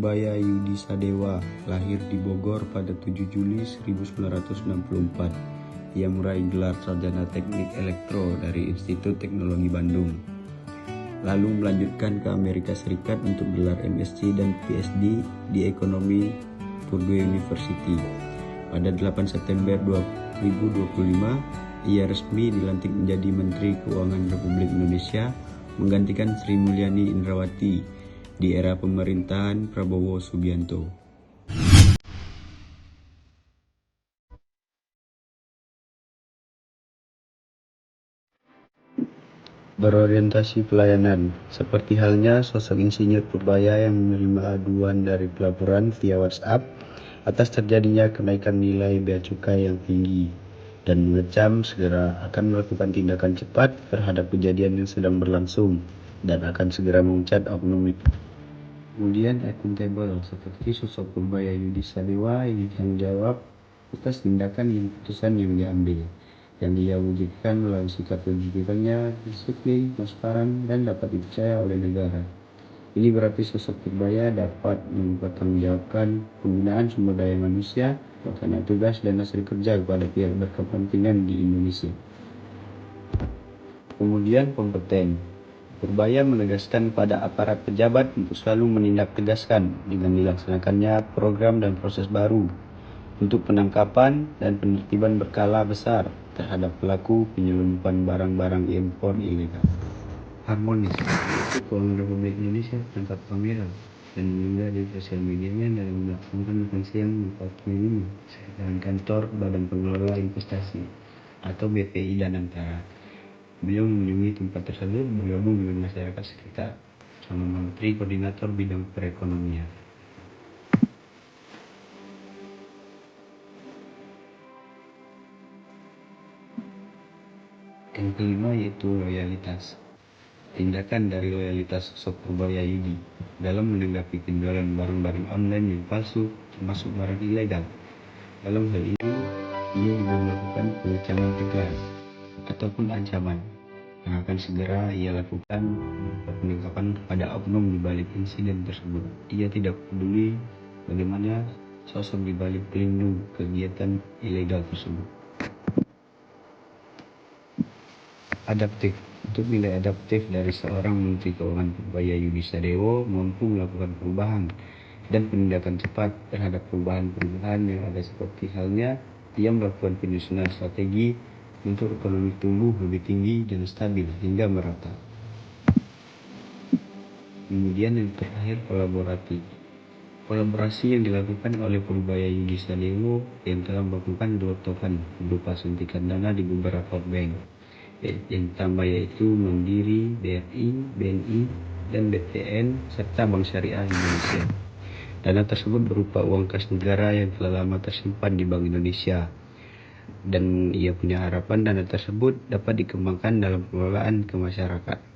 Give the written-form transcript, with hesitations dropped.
Purbaya Yudi Sadewa lahir di Bogor pada 7 Juli 1964. Ia meraih gelar sarjana teknik elektro dari Institut Teknologi Bandung. Lalu melanjutkan ke Amerika Serikat untuk gelar MSc dan PhD di Ekonomi Purdue University. Pada 8 September 2025, ia resmi dilantik menjadi Menteri Keuangan Republik Indonesia, menggantikan Sri Mulyani Indrawati di era pemerintahan Prabowo Subianto. Berorientasi pelayanan, seperti halnya sosok Insinyur Purbaya yang menerima aduan dari pelaporan via WhatsApp atas terjadinya kenaikan nilai bea cukai yang tinggi dan mengecam segera akan melakukan tindakan cepat terhadap kejadian yang sedang berlangsung dan akan segera mengucat oknum itu. Kemudian akuntabel, seperti sosok Purbaya Yudi Sadewa yang bertanggung jawab atas tindakan dan keputusan yang diambil, yang ia wujudkan melalui sikap kejujurannya, disiplin, transparan, dan dapat dipercaya oleh negara. Ini berarti sosok Purbaya dapat mempertanggungjawabkan penggunaan sumber daya manusia, pelaksana tugas dan hasil kerja kepada pihak berkepentingan di Indonesia. Kemudian kompeten. Purbaya menegaskan pada aparat pejabat untuk selalu menindak tegaskan dengan dilaksanakannya program dan proses baru untuk penangkapan dan penertiban berkala besar terhadap pelaku penyelundupan barang-barang impor ilegal. Harmonis, Keuangan Republik Indonesia tempat pameran dan juga di sosial medianya dalam melaksanakan fungsi yang ini dengan kantor Badan Pengelola Investasi atau BPI dan Antara. Beliau mengunjungi tempat tersebut bergabung dengan masyarakat sekitar sama Menteri Koordinator Bidang Perekonomian. Yang kelima yaitu loyalitas. Tindakan dari loyalitas sosok Purbaya Yudi dalam menanggapi penjualan barang-barang online yang palsu termasuk barang ilegal. Dalam hal ini, ia juga melakukan pengecaman tegas ataupun ancaman yang akan segera ia lakukan penangkapan kepada oknum di balik insiden tersebut. Ia tidak peduli bagaimana sosok di balik pelindung kegiatan ilegal tersebut. Adaptif. Untuk nilai adaptif dari seorang Menteri Keuangan Purbaya Yudi Sadewa mampu melakukan perubahan dan penindakan cepat terhadap perubahan-perubahan yang ada, seperti halnya ia melakukan penyusunan strategi untuk ekonomi tumbuh lebih tinggi dan stabil hingga merata. Kemudian yang terakhir, kolaboratif. Kolaborasi yang dilakukan oleh Purbaya Yudi Sadewa yang telah melakukan gelontoran berupa suntikan dana di beberapa bank, yang tambah yaitu Mandiri, BRI, BNI, dan BTN, serta Bank Syariah Indonesia. Dana tersebut berupa uang kas negara yang telah lama tersimpan di Bank Indonesia, dan ia punya harapan dana tersebut dapat dikembangkan dalam pengelolaan ke masyarakat.